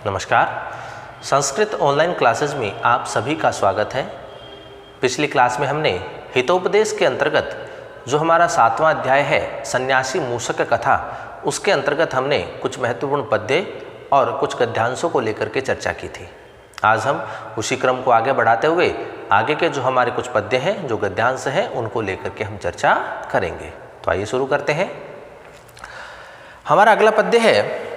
नमस्कार। Sanskrit online classes में आप सभी का स्वागत है। पिछली क्लास में हमने हितोपदेश के अंतर्गत जो हमारा 7वां अध्याय है सन्यासी मूषक कथा, उसके अंतर्गत हमने कुछ महत्वपूर्ण पद्य और कुछ गद्यांशों को लेकर के चर्चा की थी। आज हम उसी क्रम को आगे बढ़ाते हुए आगे के जो हमारे कुछ पद्य हैं, जो गद्यांश हैं, उनको लेकर के हम चर्चा करेंगे। तो आइए शुरू करते हैं। हमारा अगला पद्य है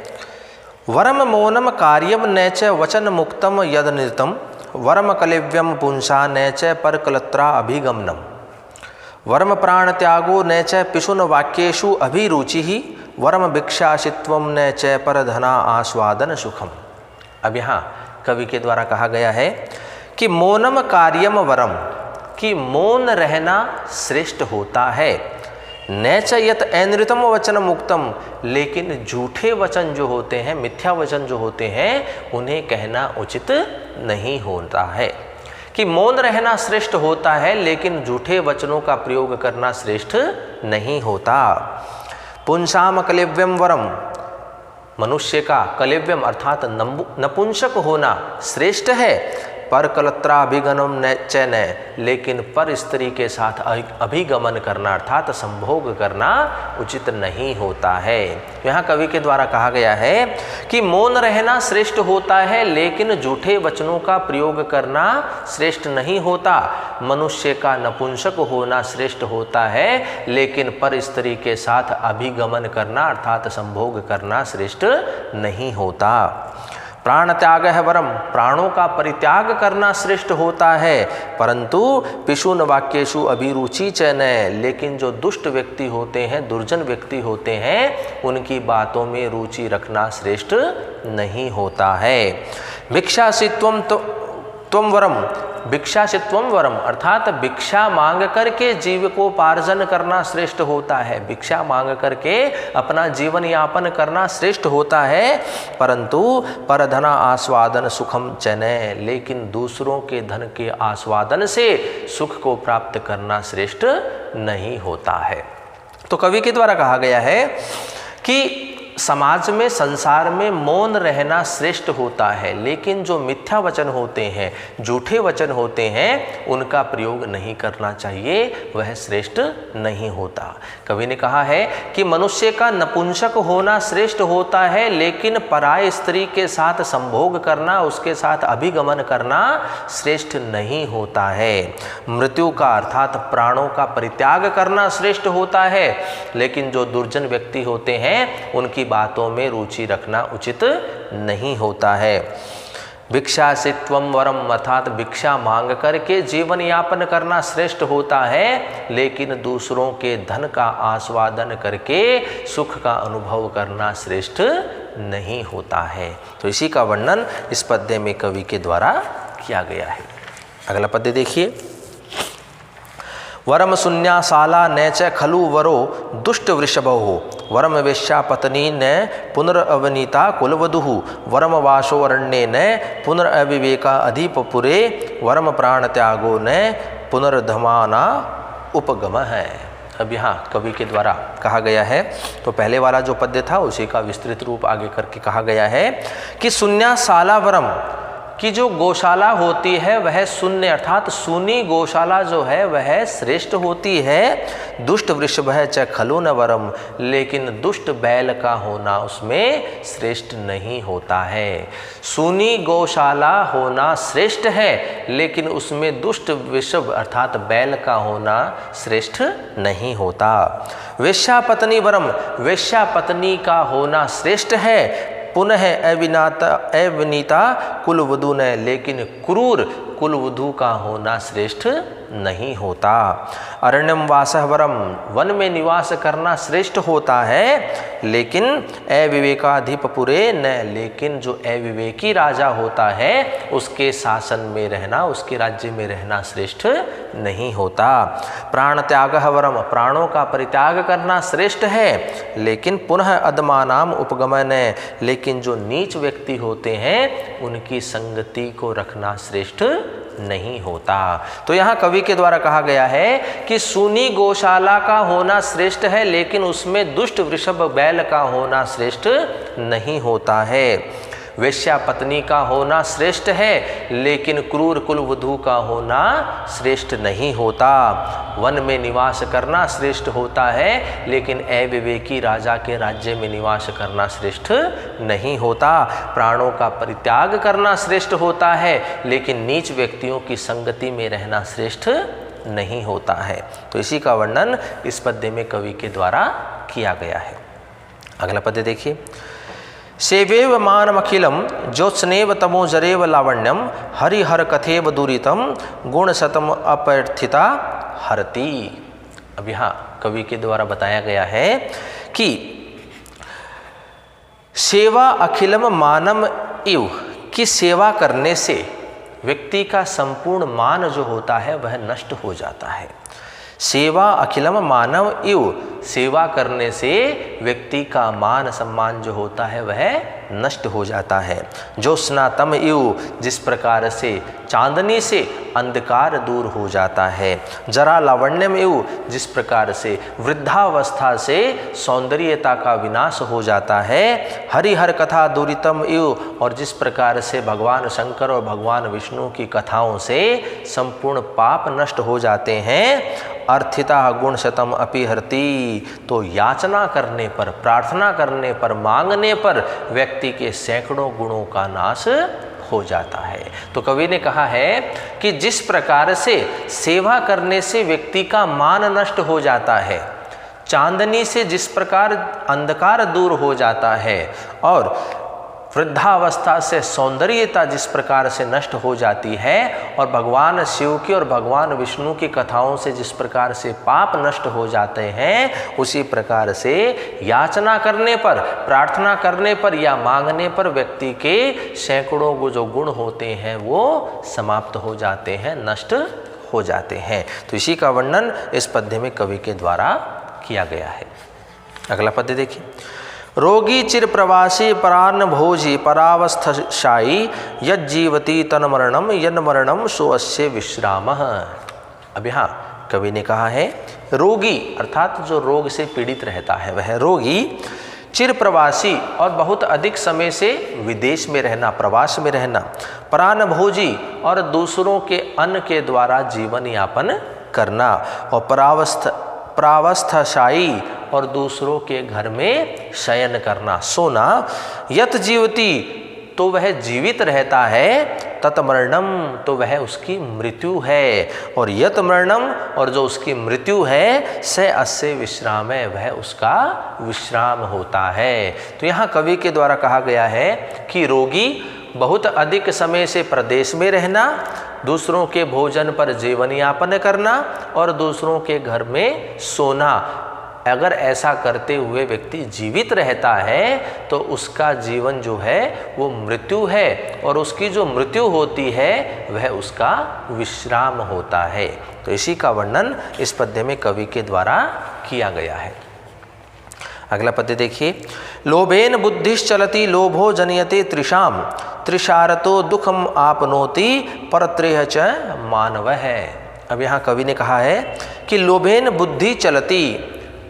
वरम मौनम कार्यम न च वचन मुक्तम यद नृतम वरम कलिव्यम पुंसा न च परकलत्रा अभिगमनम वरम प्राण त्यागो न च पिशुन वाक्येषु अभिरुचि वरम भिक्षाशित्वम न च परधना आस्वादन सुखम। अब यहाँ कवि के द्वारा कहा गया है कि मौनम कार्यम वरम, कि मौन रहना श्रेष्ठ होता है। न च यत अनृतम वचन मुक्तम, लेकिन झूठे वचन जो होते हैं, मिथ्या वचन जो होते हैं, उन्हें कहना उचित नहीं होता है। कि मौन रहना श्रेष्ठ होता है लेकिन झूठे वचनों का प्रयोग करना श्रेष्ठ नहीं होता। पुंसाम कलिव्यम वरम, मनुष्य का कलिव्यम अर्थात नपुंसक होना श्रेष्ठ है। पर कलत्राभिगमनम न च न, लेकिन पर स्त्री के साथ अभिगमन करना अर्थात संभोग करना उचित नहीं होता है। यहाँ कवि के द्वारा कहा गया है कि मौन रहना श्रेष्ठ होता है लेकिन झूठे वचनों का प्रयोग करना श्रेष्ठ नहीं होता। मनुष्य का नपुंसक होना श्रेष्ठ होता है लेकिन पर स्त्री के साथ अभिगमन करना अर्थात संभोग करना श्रेष्ठ नहीं होता। प्राण त्याग है वरम, प्राणों का परित्याग करना श्रेष्ठ होता है। परंतु पिशुन वाक्येषु अभिरुचि च न, लेकिन जो दुष्ट व्यक्ति होते हैं, दुर्जन व्यक्ति होते हैं, उनकी बातों में रुचि रखना श्रेष्ठ नहीं होता है। भिक्षासित्वम त्वम वरम, भिक्षासित्वम वरम अर्थात भिक्षा मांग करके जीविकोपार्जन करना श्रेष्ठ होता है। भिक्षा मांग करके अपना जीवन यापन करना श्रेष्ठ होता है। परंतु परधना आस्वादन सुखम च न, लेकिन दूसरों के धन के आस्वादन से सुख को प्राप्त करना श्रेष्ठ नहीं होता है। तो कवि के द्वारा कहा गया है कि समाज में, संसार में मौन रहना श्रेष्ठ होता है, लेकिन जो मिथ्या वचन होते हैं, झूठे वचन होते हैं, उनका प्रयोग नहीं करना चाहिए, वह श्रेष्ठ नहीं होता। कवि ने कहा है कि मनुष्य का नपुंसक होना श्रेष्ठ होता है लेकिन पराय स्त्री के साथ संभोग करना, उसके साथ अभिगमन करना श्रेष्ठ नहीं होता है। मृत्यु का अर्थात प्राणों का परित्याग करना श्रेष्ठ होता है, लेकिन जो दुर्जन व्यक्ति होते हैं उनकी बातों में रुचि रखना उचित नहीं होता है। भिक्षासित्वम वरम अर्थात भिक्षा मांग करके जीवन यापन करना श्रेष्ठ होता है, लेकिन दूसरों के धन का आस्वादन करके सुख का अनुभव करना श्रेष्ठ नहीं होता है। तो इसी का वर्णन इस पद्य में कवि के द्वारा किया गया है। अगला पद्य देखिए। वरम शून्याशाला न च खलु वरो दुष्ट वृषभो वरम वेश्यापत्नी न पुनरअवनीता कुलवधुः वरम वासोरण्ये न पुनरअविवेका अधिपपुरे वरम प्राण त्यागो न पुनर्धमाना उपगम है। अब यहाँ कवि के द्वारा कहा गया है, तो पहले वाला जो पद्य था उसी का विस्तृत रूप आगे करके कहा गया है कि शून्याशाला वरम, कि जो गौशाला होती है वह शून्य अर्थात सूनी गौशाला जो है वह श्रेष्ठ होती है। दुष्ट वृषभ है च खलु न वरम, लेकिन दुष्ट बैल का होना उसमें श्रेष्ठ नहीं होता है। सूनी गौशाला होना श्रेष्ठ है लेकिन उसमें दुष्ट वृषभ अर्थात बैल का होना श्रेष्ठ नहीं होता। वेश्यापत्नी वरम, वेश्यापत्नी का होना श्रेष्ठ है। पुनः अविनीता कुलवधू न, लेकिन क्रूर कुलवधू का होना श्रेष्ठ नहीं होता। अरण्यम वासः वरम, वन में निवास करना श्रेष्ठ होता है, लेकिन अविवेकाधिपपुरे न, लेकिन जो अविवेकी राजा होता है उसके शासन में रहना, उसके राज्य में रहना श्रेष्ठ नहीं होता। प्राण त्यागः वरम, प्राणों का परित्याग करना श्रेष्ठ है, लेकिन पुनः अधमानाम उपगमन, लेकिन जो नीच व्यक्ति होते हैं उनकी संगति को रखना श्रेष्ठ नहीं होता। तो यहाँ कवि के द्वारा कहा गया है कि सूनी गौशाला का होना श्रेष्ठ है, लेकिन उसमें दुष्ट वृषभ बैल का होना श्रेष्ठ नहीं होता है। वेश्या पत्नी का होना श्रेष्ठ है, लेकिन क्रूर कुलवधू का होना श्रेष्ठ नहीं होता। वन में निवास करना श्रेष्ठ होता है, लेकिन अविवेकी राजा के राज्य में निवास करना श्रेष्ठ नहीं होता। प्राणों का परित्याग करना श्रेष्ठ होता है, लेकिन नीच व्यक्तियों की संगति में रहना श्रेष्ठ नहीं होता है। तो इसी का वर्णन इस पद्य में कवि के द्वारा किया गया है। अगला पद्य देखिए। सेवेव मानमखिलम ज्योत्स्नेव तमो जरेव लावण्यम हरिहर कथेव दुरितम गुण शतम अपैर्थिता हरति। अब यहाँ कवि के द्वारा बताया गया है कि सेवा अखिलम मानम इव की सेवा करने से व्यक्ति का संपूर्ण मान जो होता है वह नष्ट हो जाता है। सेवा अखिलम मानव इव, सेवा करने से व्यक्ति का मान सम्मान जो होता है वह नष्ट हो जाता है। ज्योत्स्नातम इव, जिस प्रकार से चांदनी से अंधकार दूर हो जाता है। जरा लावण्यम इव, जिस प्रकार से वृद्धावस्था से सौंदर्यता का विनाश हो जाता है। हरिहर कथा दुरितम इव, और जिस प्रकार से भगवान शंकर और भगवान विष्णु की कथाओं से संपूर्ण पाप नष्ट हो जाते हैं। अर्थिता गुण शतम अपि हरति, तो याचना करने पर, प्रार्थना करने पर, मांगने पर व्यक्ति के सैकड़ों गुणों का नाश हो जाता है। तो कवि ने कहा है कि जिस प्रकार से सेवा करने से व्यक्ति का मान नष्ट हो जाता है, चांदनी से जिस प्रकार अंधकार दूर हो जाता है, और वृद्धावस्था से सौंदर्यता जिस प्रकार से नष्ट हो जाती है, और भगवान शिव की और भगवान विष्णु की कथाओं से जिस प्रकार से पाप नष्ट हो जाते हैं, उसी प्रकार से याचना करने पर, प्रार्थना करने पर या मांगने पर व्यक्ति के सैकड़ों वो जो गुण होते हैं वो समाप्त हो जाते हैं, नष्ट हो जाते हैं। तो इसी का वर्णन इस पद्य में कवि के द्वारा किया गया है। अगला पद्य देखिए। रोगी चिर प्रवासी परान्न भोजी परावस्थशायी यज्जीवती तन्मरणम यन्मरणम सोअस्य विश्रामः। अब यहाँ कवि ने कहा है रोगी अर्थात जो रोग से पीड़ित रहता है वह रोगी, चिर प्रवासी और बहुत अधिक समय से विदेश में रहना, प्रवास में रहना, परान्न भोजी और दूसरों के अन्न के द्वारा जीवन यापन करना, और प्रावस्थशायी और दूसरों के घर में शयन करना, सोना। यत जीवती, तो वह जीवित रहता है, तत मरणम, तो वह उसकी मृत्यु है, और यत मरणम, और जो उसकी मृत्यु है, से अस्य विश्राम है, वह उसका विश्राम होता है। तो यहाँ कवि के द्वारा कहा गया है कि रोगी बहुत अधिक समय से प्रदेश में रहना, दूसरों के भोजन पर जीवन यापन करना और दूसरों के घर में सोना, अगर ऐसा करते हुए व्यक्ति जीवित रहता है तो उसका जीवन जो है वो मृत्यु है, और उसकी जो मृत्यु होती है वह उसका विश्राम होता है। तो इसी का वर्णन इस पद्य में कवि के द्वारा किया गया है। अगला पद्य देखिए। लोभेन बुद्धिश्चलति लोभो जनयते त्रिषाम त्रिशारतो दुखम आपनोति परत्रेह च मानवः। अब यहाँ कवि ने कहा है कि लोभेन बुद्धि चलती,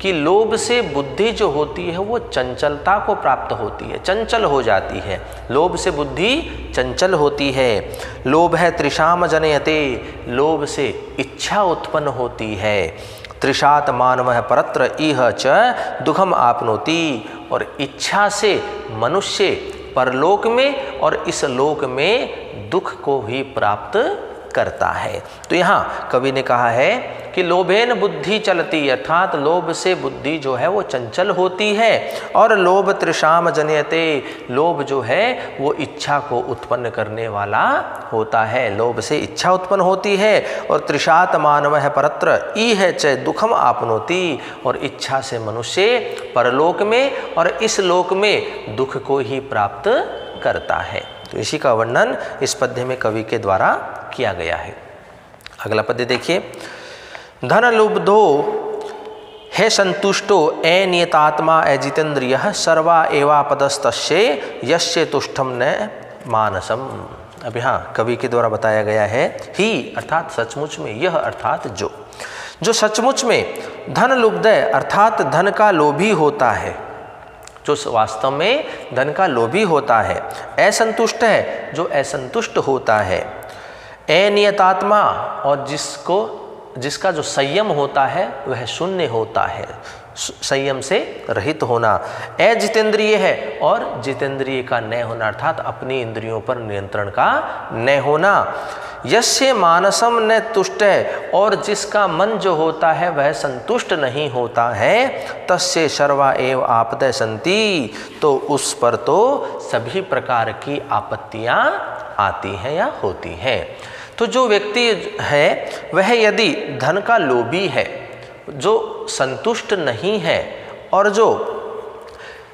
कि लोभ से बुद्धि जो होती है वो चंचलता को प्राप्त होती है, चंचल हो जाती है। लोभ से बुद्धि चंचल होती है। लोभ है त्रिषाम जनयते, लोभ से इच्छा उत्पन्न होती है। त्रिषात मानवः परत्र इह च दुखम आपनोति, और इच्छा से मनुष्य परलोक में और इस लोक में दुख को ही प्राप्त करता है। तो यहाँ कवि ने कहा है कि लोभेन बुद्धि चलती, अर्थात लोभ से बुद्धि जो है वो चंचल होती है, और लोभ त्रिषाम जनयते, लोभ जो है वो इच्छा को उत्पन्न करने वाला होता है, लोभ से इच्छा उत्पन्न होती है। और त्रिषात मानवः परत्र इह च दुखम आपनोति, और इच्छा से मनुष्य परलोक में और इस लोक में दुख को ही प्राप्त करता है। तो इसी का वर्णन इस पद्य में कवि के द्वारा किया गया है। अगला पद्य देखिए। धन लुब्धो है संतुष्टो ए नियतात्मा ए जितेन्द्रियः सर्वा एवापदस्तस्य यस्य तुष्टम न मानसम। अब यहाँ कवि के द्वारा बताया गया है ही अर्थात सचमुच में, यह अर्थात जो सचमुच में धन लुब्ध अर्थात धन का लोभी होता है, जो वास्तव में धन का लोभी होता है। असंतुष्ट है जो असंतुष्ट होता है। अनियतात्मा और जिसका जो संयम होता है वह शून्य होता है, संयम से रहित होना। अजितेंद्रिय है और जितेंद्रिय का न होना, अर्थात अपनी इंद्रियों पर नियंत्रण का न होना। यस्य मानसम न तुष्ट है और जिसका मन जो होता है वह संतुष्ट नहीं होता है, तस्य सर्वा एव आपदय संति, तो उस पर तो सभी प्रकार की आपत्तियां आती हैं या होती हैं। तो जो व्यक्ति है वह यदि धन का लोभी है, जो संतुष्ट नहीं है और जो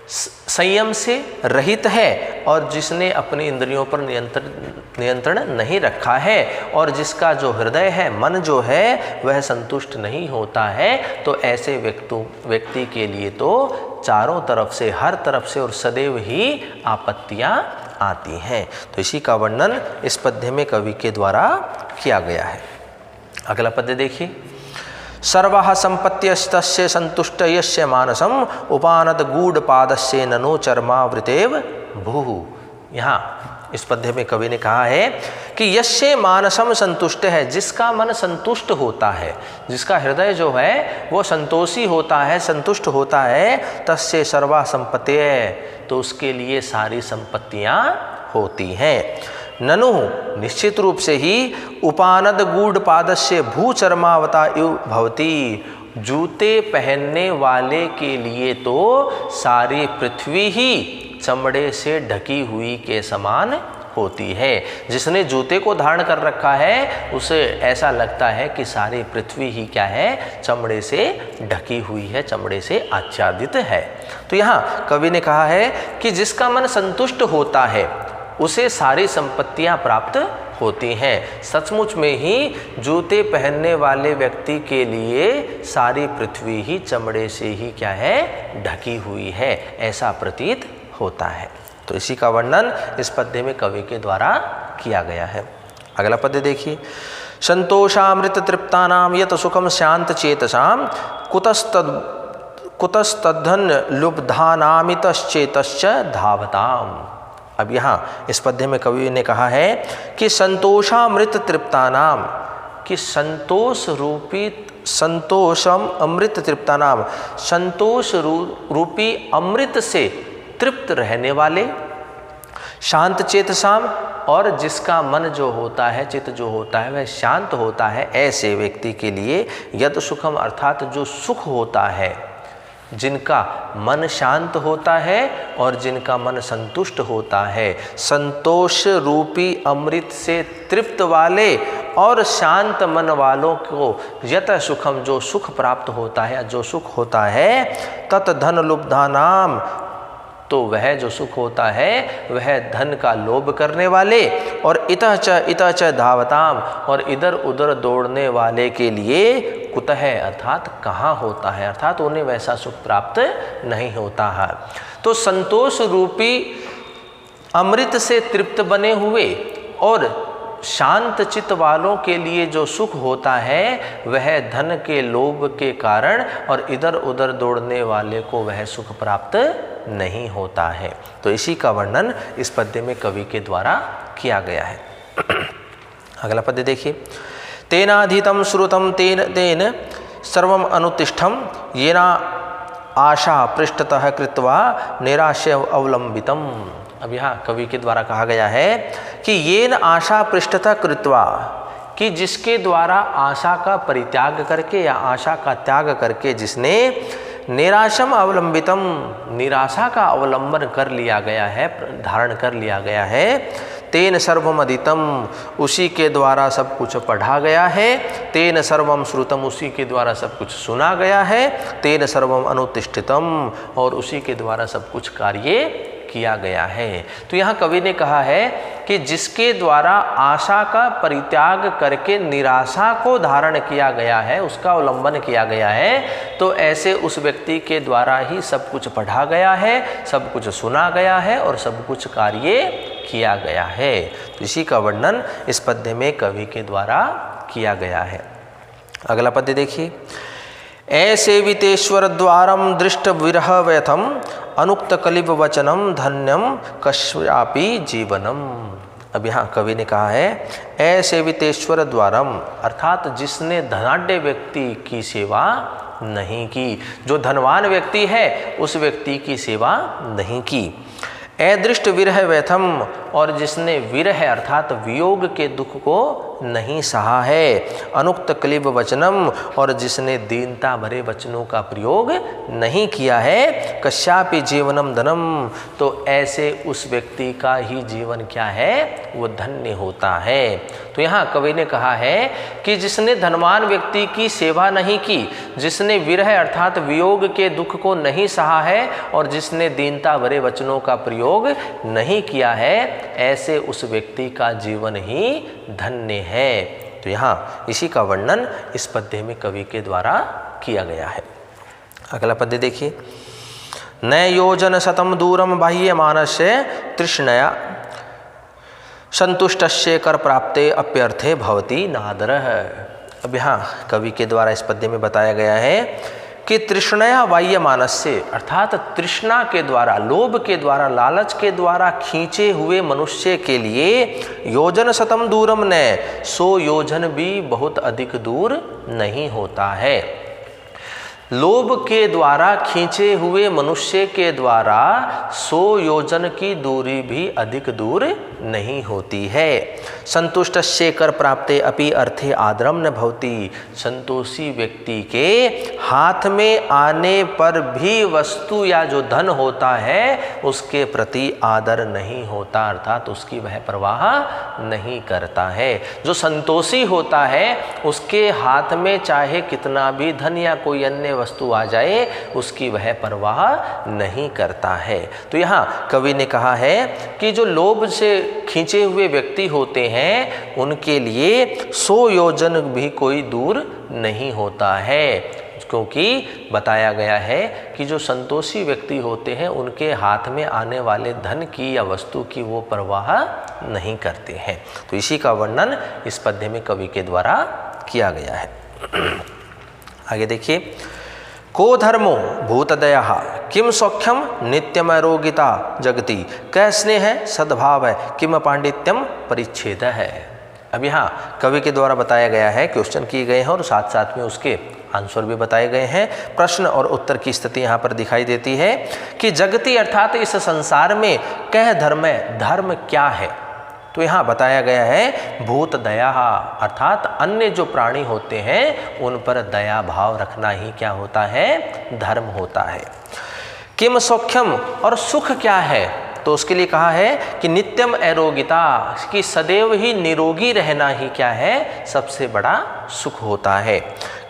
संयम से रहित है और जिसने अपनी इंद्रियों पर नियंत्रण नहीं रखा है और जिसका जो हृदय है, मन जो है वह संतुष्ट नहीं होता है, तो ऐसे व्यक्ति के लिए तो चारों तरफ से, हर तरफ से और सदैव ही आपत्तियां आती हैं। तो इसी का वर्णन इस पद्य में कवि के द्वारा किया गया है। अगला पद्य देखिए। सर्वः संपत्त्यस्तस्य संतुष्ट यस्य मानसम उपानद गूढ़ पादस्य ननो चर्मावृतेव भूः। यहाँ इस पद्य में कवि ने कहा है कि यस्य मानसम संतुष्ट है, जिसका मन संतुष्ट होता है, जिसका हृदय जो है वो संतोषी होता है, संतुष्ट होता है, तस्य सर्वा संपत्तिः, तो उसके लिए सारी संपत्तियाँ होती हैं। ननु निश्चित रूप से ही उपानद गूढ़ पादस्य भूचर्मावता इव भवति, जूते पहनने वाले के लिए तो सारी पृथ्वी ही चमड़े से ढकी हुई के समान होती है। जिसने जूते को धारण कर रखा है उसे ऐसा लगता है कि सारी पृथ्वी ही क्या है, चमड़े से ढकी हुई है, चमड़े से आच्छादित है। तो यहाँ कवि ने कहा है कि जिसका मन संतुष्ट होता है उसे सारी संपत्तियां प्राप्त होती हैं। सचमुच में ही जूते पहनने वाले व्यक्ति के लिए सारी पृथ्वी ही चमड़े से ही क्या है, ढकी हुई है, ऐसा प्रतीत होता है। तो इसी का वर्णन इस पद्य में कवि के द्वारा किया गया है। अगला पद्य देखिए। संतोषामृत तृप्तानाम यत सुखम शांत चेतसाम कुतस्तद्धन लुब्धानामितश्चेतश्च धावताम। अब यहाँ इस पद्य में कवि ने कहा है कि संतोषामृत तृप्तानाम, कि संतोषम अमृत तृप्तानाम, संतोष रूपी अमृत से तृप्त रहने वाले, शांत चेतसाम, और जिसका मन जो होता है, चित्त जो होता है वह शांत होता है, ऐसे व्यक्ति के लिए यद सुखम, अर्थात जो सुख होता है, जिनका मन शांत होता है और जिनका मन संतुष्ट होता है, संतोष रूपी अमृत से तृप्त वाले और शांत मन वालों को यत सुखम, जो सुख प्राप्त होता है, जो सुख होता है, तत् धन लुब्धानाम, तो वह जो सुख होता है वह धन का लोभ करने वाले, और इतः च धावताम, और इधर उधर दौड़ने वाले के लिए कुतः है, अर्थात कहाँ होता है, अर्थात उन्हें वैसा सुख प्राप्त नहीं होता है। तो संतोष रूपी अमृत से तृप्त बने हुए और शांत चित्त वालों के लिए जो सुख होता है वह धन के लोभ के कारण और इधर उधर दौड़ने वाले को वह सुख प्राप्त नहीं होता है। तो इसी का वर्णन इस पद्य में कवि के द्वारा किया गया है। अगला पद्य देखिए। तेनाधीतम श्रुतम तेन सर्वम अनुतिष्ठम येना आशा पृष्ठतः कृत्वा निराश्य अवलंबितम। अब यहाँ कवि के द्वारा कहा गया है कि येन आशा पृष्ठतः कृत्वा, कि जिसके द्वारा आशा का परित्याग करके या आशा का त्याग करके जिसने निराशम अवलंबितम, निराशा का अवलंबन कर लिया गया है, धारण कर लिया गया है, तेन सर्वम अधीतम, उसी के द्वारा सब कुछ पढ़ा गया है, तेन सर्वम श्रुतम, उसी के द्वारा सब कुछ सुना गया है, तेन सर्वम अनुतिष्ठितम, और उसी के द्वारा सब कुछ कार्य किया गया है। तो यहाँ कवि ने कहा है कि जिसके द्वारा आशा का परित्याग करके निराशा को धारण किया गया है, उसका अवलंबन किया गया है, तो ऐसे उस व्यक्ति के द्वारा ही सब कुछ पढ़ा गया है, सब कुछ सुना गया है और सब कुछ कार्य किया गया है। तो इसी का वर्णन इस पद्य में कवि के द्वारा किया गया है। अगला पद्य देखिए। ऐसेवितेश्वर द्वारम दृष्ट विरह व्यथम अनुक्त कलिब वचनम धन्यम कश्यापि जीवनम। अब यहाँ कवि ने कहा है असेवितेश्वर द्वारम, अर्थात जिसने धनाढ्य व्यक्ति की सेवा नहीं की, जो धनवान व्यक्ति है उस व्यक्ति की सेवा नहीं की। अदृष्ट विरह व्यथम, और जिसने विरह अर्थात वियोग के दुख को नहीं सहा है। अनुक्त क्लिब वचनम, और जिसने दीनता भरे वचनों का प्रयोग नहीं किया है। कश्यापि जीवनम धनम, तो ऐसे उस व्यक्ति का ही जीवन क्या है, वो धन्य होता है। तो यहाँ कवि ने कहा है कि जिसने धनवान व्यक्ति की सेवा नहीं की, जिसने विरह अर्थात वियोग के दुख को नहीं सहा है, और जिसने दीनता भरे वचनों का प्रयोग नहीं किया है, ऐसे उस व्यक्ति का जीवन ही धन्य है। तो यहाँ इसी का वर्णन इस पद्य में कवि के द्वारा किया गया है। अगला पद्य देखिए। न योजन शतम दूरम बाह्य मानस्य तृष्णया संतुष्टस्य कर प्राप्ते अप्यर्थे भवति नादरः। अब यहाँ कवि के द्वारा इस पद्य में बताया गया है कि तृष्णया बाह्य मानस्य, अर्थात तृष्णा के द्वारा, लोभ के द्वारा, लालच के द्वारा खींचे हुए मनुष्य के लिए योजन शतम दूरम न, 100 योजन भी बहुत अधिक दूर नहीं होता है। लोभ के द्वारा खींचे हुए मनुष्य के द्वारा 100 योजन की दूरी भी अधिक दूर नहीं होती है। संतुष्टस्य कर प्राप्ते अपि अर्थे आदरम न भवति, संतोषी व्यक्ति के हाथ में आने पर भी वस्तु या जो धन होता है उसके प्रति आदर नहीं होता, अर्थात उसकी वह परवाह नहीं करता है। जो संतोषी होता है उसके हाथ में चाहे कितना भी धन या कोई अन्य वस्तु आ जाए, उसकी वह परवाह नहीं करता है। तो यहाँ कवि ने कहा है कि जो लोभ से खींचे हुए व्यक्ति होते हैं उनके लिए 100 योजन भी कोई दूर नहीं होता है, क्योंकि बताया गया है कि जो संतोषी व्यक्ति होते हैं उनके हाथ में आने वाले धन की या वस्तु की वो परवाह नहीं करते हैं। तो इसी का वर्णन इस पद्य में कवि के द्वारा किया गया है। आगे देखिए। को धर्मो भूतदयः किम सौख्यम नित्यमरोगिता जगति, कै स्नेह सद्भाव किम पांडित्यम परिच्छेद है। अब यहाँ कवि के द्वारा बताया गया है, क्वेश्चन किए गए हैं और साथ साथ में उसके आंसर भी बताए गए हैं। प्रश्न और उत्तर की स्थिति यहाँ पर दिखाई देती है कि जगति अर्थात इस संसार में कह धर्म, धर्म क्या है। तो यहाँ बताया गया है भूत दया, अर्थात अन्य जो प्राणी होते हैं उन पर दया भाव रखना ही क्या होता है, धर्म होता है। किम सौख्यम, और सुख क्या है, तो उसके लिए कहा है कि नित्यम अरोगिता, कि सदैव ही निरोगी रहना ही क्या है, सबसे बड़ा सुख होता है।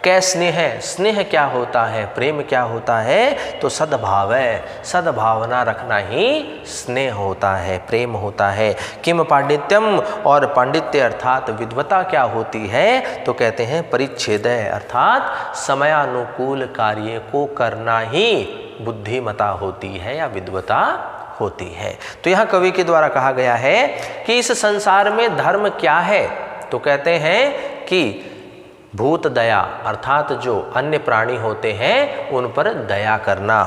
कै स्नेह, स्नेह क्या होता है, प्रेम क्या होता है, तो सद्भाव है, सद्भावना रखना ही स्नेह होता है, प्रेम होता है। किम पांडित्यम, और पांडित्य अर्थात विद्वता क्या होती है, तो कहते हैं परिच्छेद, अर्थात समयानुकूल कार्य को करना ही बुद्धिमता होती है या विद्वता होती है। तो यहाँ कवि के द्वारा कहा गया है कि इस संसार में धर्म क्या है, तो कहते हैं कि भूत दया, अर्थात जो अन्य प्राणी होते हैं उन पर दया करना।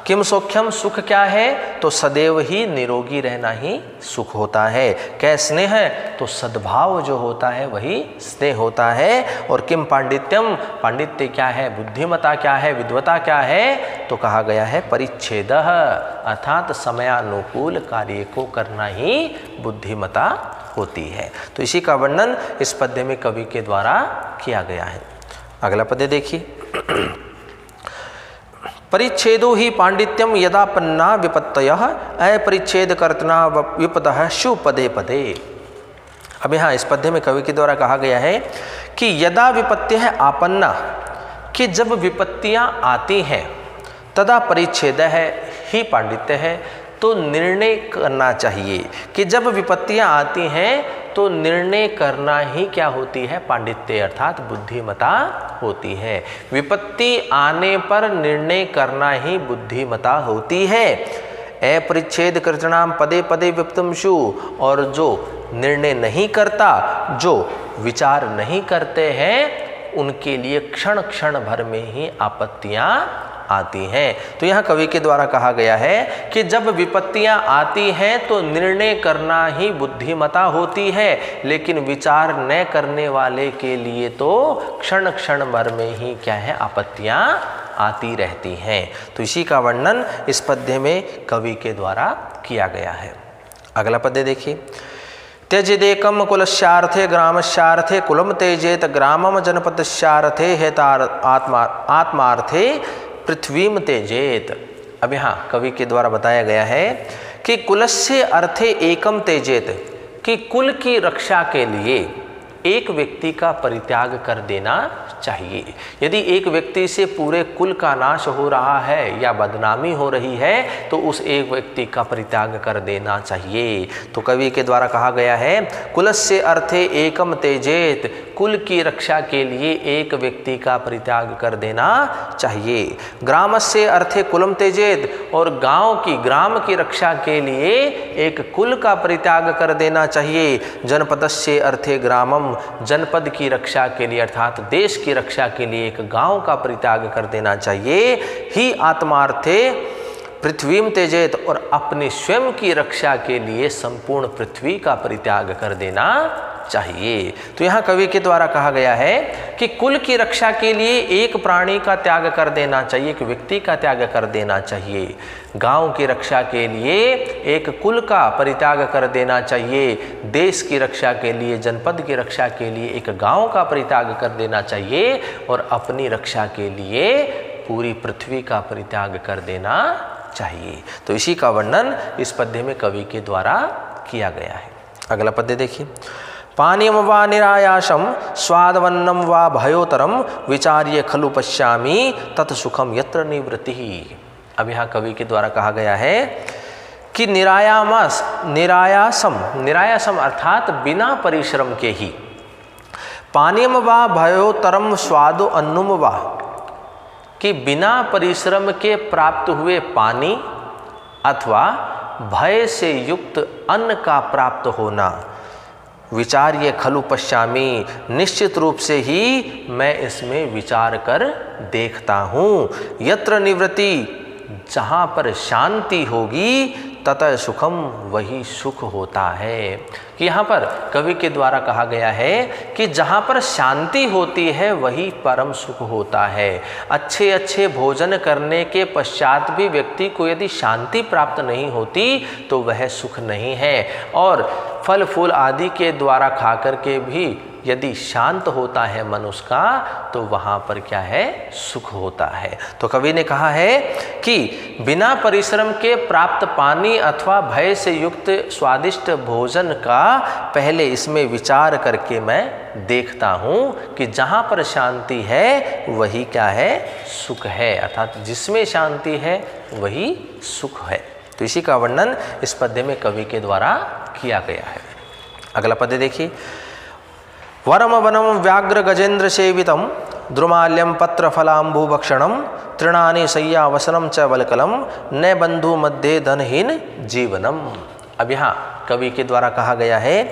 किम सौख्यम, सुख क्या है, तो सदैव ही निरोगी रहना ही सुख होता है। कै स्नेह, तो सद्भाव जो होता है वही स्नेह होता है। और किम पांडित्यम, पांडित्य क्या है, बुद्धिमता क्या है, विद्वता क्या है, तो कहा गया है परिच्छेद, अर्थात समयानुकूल कार्य को करना ही बुद्धिमता होती है। तो इसी का वर्णन इस पद्य में कवि के द्वारा किया गया है। अगला पद्य देखिए। परिच्छेदो ही पांडित्यम यदा पन्ना विपत्तयः अपरिच्छेद कर्तना विपदः शु पदे पदे। अब यहाँ इस पद्य में कवि के द्वारा कहा गया है कि यदा विपत्ति है आपन्ना, कि जब विपत्तियां आती हैं तदा परिच्छेद है ही पांडित्य है, तो निर्णय करना चाहिए कि जब विपत्तियां आती हैं तो निर्णय करना ही क्या होती है, पांडित्य अर्थात बुद्धिमता होती है। विपत्ति आने पर निर्णय करना ही बुद्धिमता होती है। अपरिच्छेद कृतनाम पदे पदे विपत्तमशु, और जो निर्णय नहीं करता, जो विचार नहीं करते हैं, उनके लिए क्षण क्षण भर में ही आपत्तियां आती हैं। तो यहाँ कवि के द्वारा कहा गया है कि जब विपत्तियाँ आती हैं तो निर्णय करना ही बुद्धिमता होती है, लेकिन विचार न करने वाले के लिए तो क्षण क्षण भर में ही क्या है आपत्तियाँ आती रहती हैं। तो इसी का वर्णन इस पद्य में कवि के द्वारा किया गया है। अगला पद्य देखिए। त्यजेदेकम कुलस्यार्थे ग्रामस्यार्थे कुलम त्यजेत ग्रामम जनपदस्यार्थे हेतार आत्मार्थे पृथ्वीम त्यजेत। अब यहाँ कवि के द्वारा बताया गया है कि कुलस्य अर्थे एकम त्यजेत, कि कुल की रक्षा के लिए एक व्यक्ति का परित्याग कर देना चाहिए। यदि एक व्यक्ति से पूरे कुल का नाश हो रहा है या बदनामी हो रही है तो उस एक व्यक्ति का परित्याग कर देना चाहिए। तो कवि के द्वारा कहा गया है कुलस्य अर्थे एकम त्यजेत, कुल की रक्षा के लिए एक व्यक्ति का परित्याग कर देना चाहिए। ग्रामस्य अर्थे कुलम त्यजेत, और ग्राम की रक्षा के लिए एक कुल का परित्याग कर देना चाहिए। जनपदस्य अर्थे ग्रामम, जनपद की रक्षा के लिए अर्थात देश की रक्षा के लिए एक गांव का परित्याग कर देना चाहिए। ही आत्मार्थे पृथ्वीम त्यजेत, और अपने स्वयं की रक्षा के लिए संपूर्ण पृथ्वी का परित्याग कर देना चाहिए। तो यहाँ कवि के द्वारा कहा गया है कि कुल की रक्षा के लिए एक प्राणी का त्याग कर देना चाहिए, एक व्यक्ति का त्याग कर देना चाहिए। गांव की रक्षा के लिए एक कुल का परित्याग कर देना चाहिए। देश की रक्षा के लिए, जनपद की रक्षा के लिए एक गांव का परित्याग कर देना चाहिए, और अपनी रक्षा के लिए पूरी पृथ्वी का परित्याग कर देना चाहिए। तो इसी का वर्णन इस पद्य में कवि के द्वारा किया गया है। अगला पद्य देखिए। पानीयम वा निरायासम स्वादवन्नम वा भयोतरम विचार्य खलु पश्यामि तत्सुखम यत्र निवृत्ति। अब यहाँ कवि के द्वारा कहा गया है कि निरायासम अर्थात बिना परिश्रम के ही, पानीयम वा भयोतरम स्वादो अन्नुम वा, कि बिना परिश्रम के प्राप्त हुए पानी अथवा भय से युक्त अन्न का प्राप्त होना, विचार्य खलु पश्यामि, निश्चित रूप से ही मैं इसमें विचार कर देखता हूँ। यत्र निवृत्ति, जहाँ पर शांति होगी ततः सुखम, वही सुख होता है। कि यहाँ पर कवि के द्वारा कहा गया है कि जहाँ पर शांति होती है वही परम सुख होता है। अच्छे अच्छे भोजन करने के पश्चात भी व्यक्ति को यदि शांति प्राप्त नहीं होती तो वह सुख नहीं है, और फल फूल आदि के द्वारा खा कर के भी यदि शांत होता है मन उसका तो वहाँ पर क्या है, सुख होता है। तो कवि ने कहा है कि बिना परिश्रम के प्राप्त पानी अथवा भय से युक्त स्वादिष्ट भोजन का पहले इसमें विचार करके मैं देखता हूँ कि जहाँ पर शांति है वही क्या है, सुख है, अर्थात जिसमें शांति है वही सुख है। तो इसी का वर्णन इस पद्य में कवि के द्वारा किया गया है। अगला पद्य देखिए। वरम वनम व्याघ्र गजेन्द्र सेवितम द्रुमाल्यम पत्र फलांबु भक्षणम तृणानि शय्यावसनम च वलकलम न बंधु मध्य धनहीन जीवनम। अब यहाँ कवि के द्वारा कहा गया है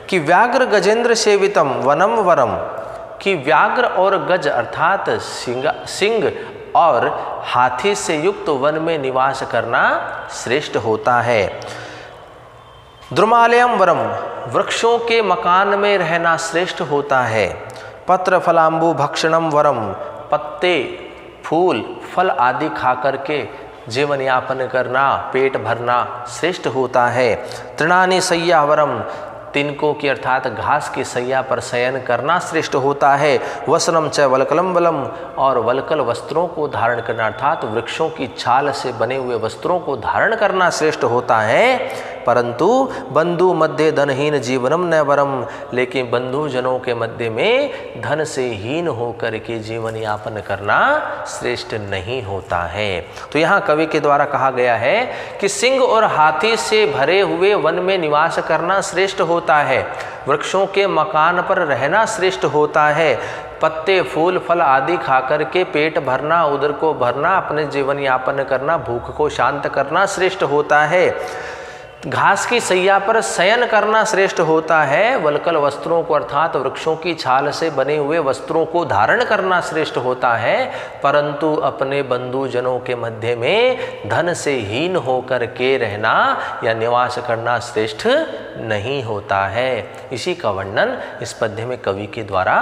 कि व्याघ्र गजेन्द्र सेवितम वनम वरम, कि व्याघ्र और गज अर्थात सिंह और हाथी से युक्त वन में निवास करना श्रेष्ठ होता है। द्रुमालयम वरम, वृक्षों के मकान में रहना श्रेष्ठ होता है। पत्र फलांबु भक्षणम वरम, पत्ते फूल फल आदि खा करके जीवन यापन करना, पेट भरना श्रेष्ठ होता है। तृणानि शय्या वरम, तिनकों की अर्थात घास की शैया पर शयन करना श्रेष्ठ होता है। वसनम च वलकलम वलम, और वलकल वस्त्रों को धारण करना अर्थात वृक्षों की छाल से बने हुए वस्त्रों को धारण करना श्रेष्ठ होता है। परंतु बंधु मध्य धनहीन जीवनम न वरम, लेकिन बंधु जनों के मध्य में धन से हीन होकर के जीवन यापन करना श्रेष्ठ नहीं होता है। तो यहाँ कवि के द्वारा कहा गया है कि सिंह और हाथी से भरे हुए वन में निवास करना श्रेष्ठ होता है, वृक्षों के मकान पर रहना श्रेष्ठ होता है, पत्ते फूल फल आदि खाकर के पेट भरना, उदर को भरना, अपने जीवन यापन करना, भूख को शांत करना श्रेष्ठ होता है। घास की सैया पर शयन करना श्रेष्ठ होता है, वल्कल वस्त्रों को अर्थात वृक्षों की छाल से बने हुए वस्त्रों को धारण करना श्रेष्ठ होता है, परंतु अपने बंधुजनों के मध्य में धन से हीन होकर के रहना या निवास करना श्रेष्ठ नहीं होता है। इसी का वर्णन इस पद्य में कवि के द्वारा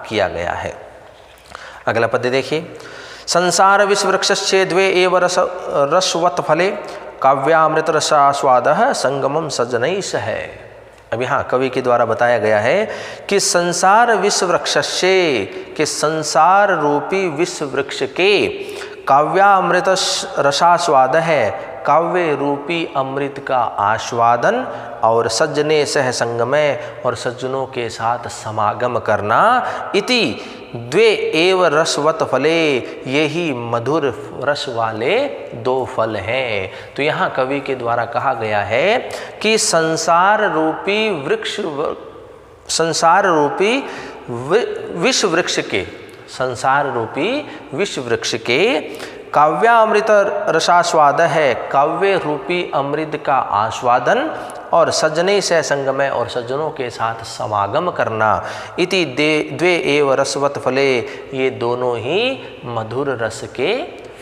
किया गया है। अगला पद्य देखिए। संसार विषवृक्षस्य द्वे एव रसवत् फले काव्यामृत रसास्वादः संगमम सज्जनैः है। अब यहाँ कवि के द्वारा बताया गया है कि संसार विषवृक्षस्य के संसार रूपी विषवृक्ष के काव्यामृत रसास्वाद है, काव्य रूपी अमृत का आस्वादन और सज्जने सह संगमय और सज्जनों के साथ समागम करना, इति द्वे एव रसवत फले, यही मधुर रस वाले दो फल हैं। तो यहाँ कवि के द्वारा कहा गया है कि संसार रूपी विष वृक्ष के संसार रूपी विष वृक्ष के काव्यामृत रसास्वाद है, काव्य रूपी अमृत का आस्वादन और सज्जने से संगमय और सज्जनों के साथ समागम करना, इति द्वे एव रसवत फले, ये दोनों ही मधुर रस के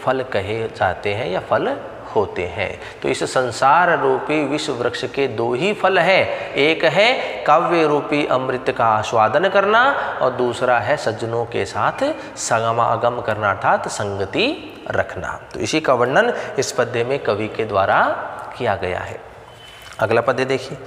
फल कहे जाते हैं या फल होते हैं। तो इस संसार रूपी विश्व वृक्ष के दो ही फल हैं, एक है काव्य रूपी अमृत का आस्वादन करना और दूसरा है सज्जनों के साथ समागम करना अर्थात संगति रखना। तो इसी का वर्णन इस पद्य में कवि के द्वारा किया गया है। अगला पद्य देखिए।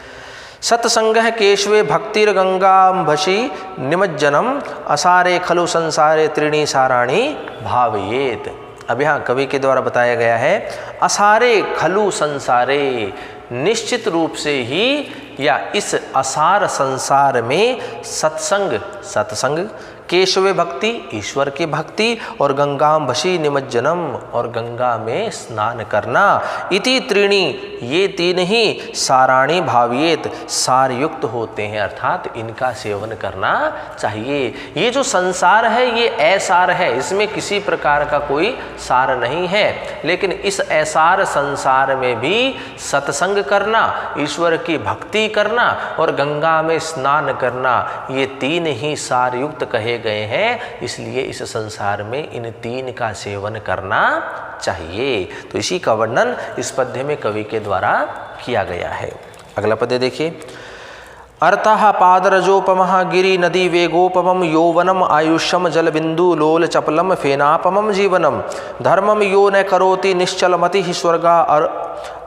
सत्संगः केशवे भक्तिर्गंगाम्भसी निमज्जनम असारे खलु संसारे त्रीणि साराणि भावयेत। अब यहाँ कवि के द्वारा बताया गया है असारे खलु संसारे, निश्चित रूप से ही या इस असार संसार में सत्संग केशवे भक्ति ईश्वर की भक्ति और गंगाम्भसी निमज्जनम और गंगा में स्नान करना, इति त्रीणि ये तीन ही साराणी भावियेत सार युक्त होते हैं अर्थात इनका सेवन करना चाहिए। ये जो संसार है ये असार है, इसमें किसी प्रकार का कोई सार नहीं है, लेकिन इस असार संसार में भी सत्संग करना, ईश्वर की भक्ति करना और गंगा में स्नान करना, ये तीन ही सार युक्त कहे गए हैं, इसलिए इस संसार में इन तीन का सेवन करना चाहिए। तो इसी का वर्णन इस पद्य में कवि के द्वारा किया गया है। अगला पद्य देखिए। अर्थः पादरजोपमः गिरि नदी वेगोपमं यौवनम आयुष्यम जलबिंदु लोल चपलम फेनापमं जीवनम धर्मम यो न करोति निश्चलमति स्वर्गा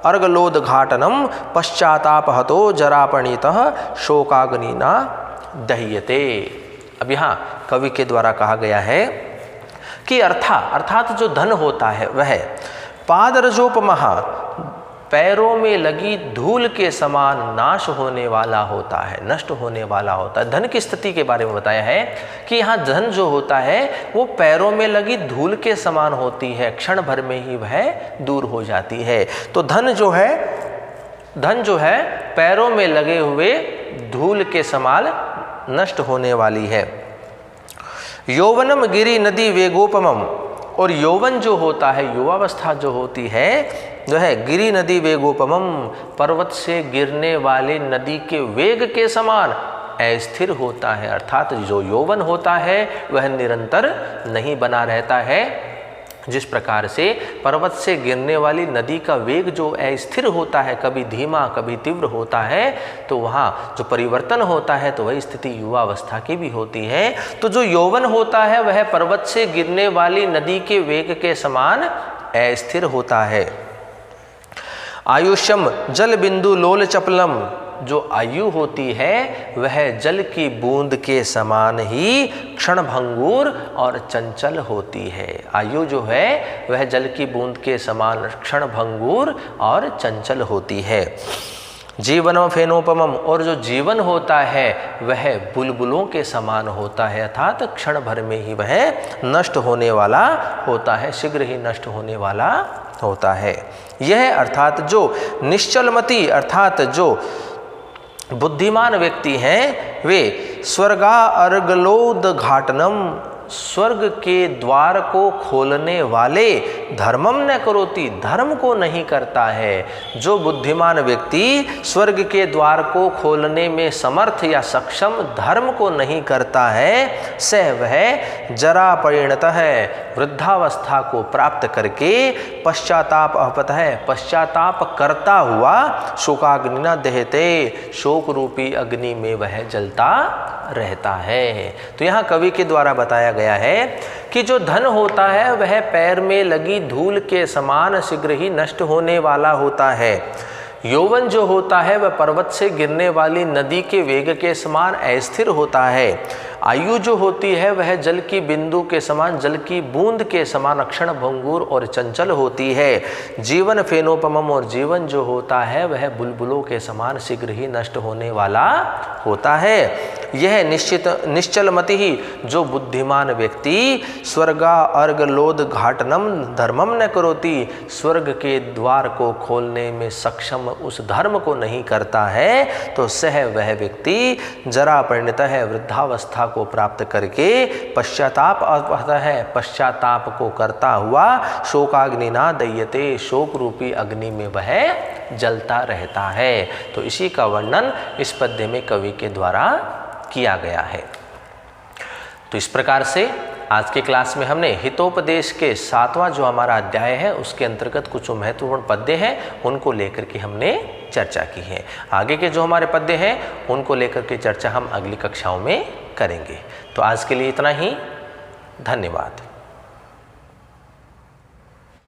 अर्गलोदघाटनम पश्चातापहतो जरापणितः शोकाग्निना दह्यते। अब यहाँ कवि के द्वारा कहा गया है कि अर्थात जो धन होता है वह पादरजोपमः पैरों में लगी धूल के समान नाश होने वाला होता है, नष्ट होने वाला होता है। धन की स्थिति के बारे में बताया है कि यहाँ धन जो होता है वो पैरों में लगी धूल के समान होती है, क्षण भर में ही वह दूर हो जाती है। तो धन जो है पैरों में लगे हुए धूल के समान नष्ट होने वाली है। यौवनम गिरि नदी वेगोपमम, और यौवन जो होता है, युवावस्था जो होती है जो है गिरि नदी वेगोपमम, पर्वत से गिरने वाली नदी के वेग के समान अस्थिर होता है, अर्थात जो यौवन होता है वह निरंतर नहीं बना रहता है। जिस प्रकार से पर्वत से गिरने वाली नदी का वेग जो अस्थिर होता है, कभी धीमा कभी तीव्र होता है, तो वहाँ जो परिवर्तन होता है तो वही स्थिति युवावस्था की भी होती है। तो जो यौवन होता है वह पर्वत से गिरने वाली नदी के वेग के समान अस्थिर होता है। आयुष्यम जल बिंदु लोल चपलम, जो आयु होती है वह जल की बूंद के समान ही क्षणभंगुर और चंचल होती है। आयु जो है वह जल की बूंद के समान क्षणभंगुर और चंचल होती है। जीवनम फेनोपमम, और जो जीवन होता है वह बुलबुलों के समान होता है, अर्थात क्षण भर में ही वह नष्ट होने वाला होता है, शीघ्र ही नष्ट होने वाला होता है। यह अर्थात जो निश्चलमति अर्थात जो बुद्धिमान व्यक्ति हैं वे स्वर्गा अर्गलोद घाटनम, स्वर्ग के द्वार को खोलने वाले धर्मम न करोति, धर्म को नहीं करता है। जो बुद्धिमान व्यक्ति स्वर्ग के द्वार को खोलने में समर्थ या सक्षम धर्म को नहीं करता है, सह वह जरा परिणत है, वृद्धावस्था को प्राप्त करके पश्चाताप अपत है, पश्चाताप करता हुआ शोकाग्नि न दहते, शोक रूपी अग्नि में वह जलता रहता है। तो यहाँ कवि के द्वारा बताया गया है कि जो धन होता है वह पैर में लगी धूल के समान शीघ्र ही नष्ट होने वाला होता है। यौवन जो होता है वह पर्वत से गिरने वाली नदी के वेग के समान अस्थिर होता है। आयु जो होती है वह जल की बिंदु के समान, जल की बूंद के समान अक्षण भंगुर और चंचल होती है। जीवन फेनोपमम, और जीवन जो होता है वह बुलबुलों के समान शीघ्र ही नष्ट होने वाला होता है। यह निश्चलमति ही, जो बुद्धिमान व्यक्ति स्वर्गा अर्ग लोद घाटनम धर्मम न करोति, स्वर्ग के द्वार को खोलने में सक्षम उस धर्म को नहीं करता है, तो सह वह व्यक्ति जरा परिणत है, वृद्धावस्था को प्राप्त करके पश्चाताप आता है, पश्चाताप को करता हुआ शोकाग्नि ना दह्यते, शोक रूपी अग्नि में वह जलता रहता है। तो इसी का वर्णन इस पद्य में कवि के द्वारा किया गया है। तो इस प्रकार से आज के क्लास में हमने हितोपदेश के 7वां जो हमारा अध्याय है उसके अंतर्गत कुछ महत्वपूर्ण पद्य हैं उनको लेकर के हमने चर्चा की है। आगे के जो हमारे पद्य हैं उनको लेकर के चर्चा हम अगली कक्षाओं में करेंगे। तो आज के लिए इतना ही, धन्यवाद।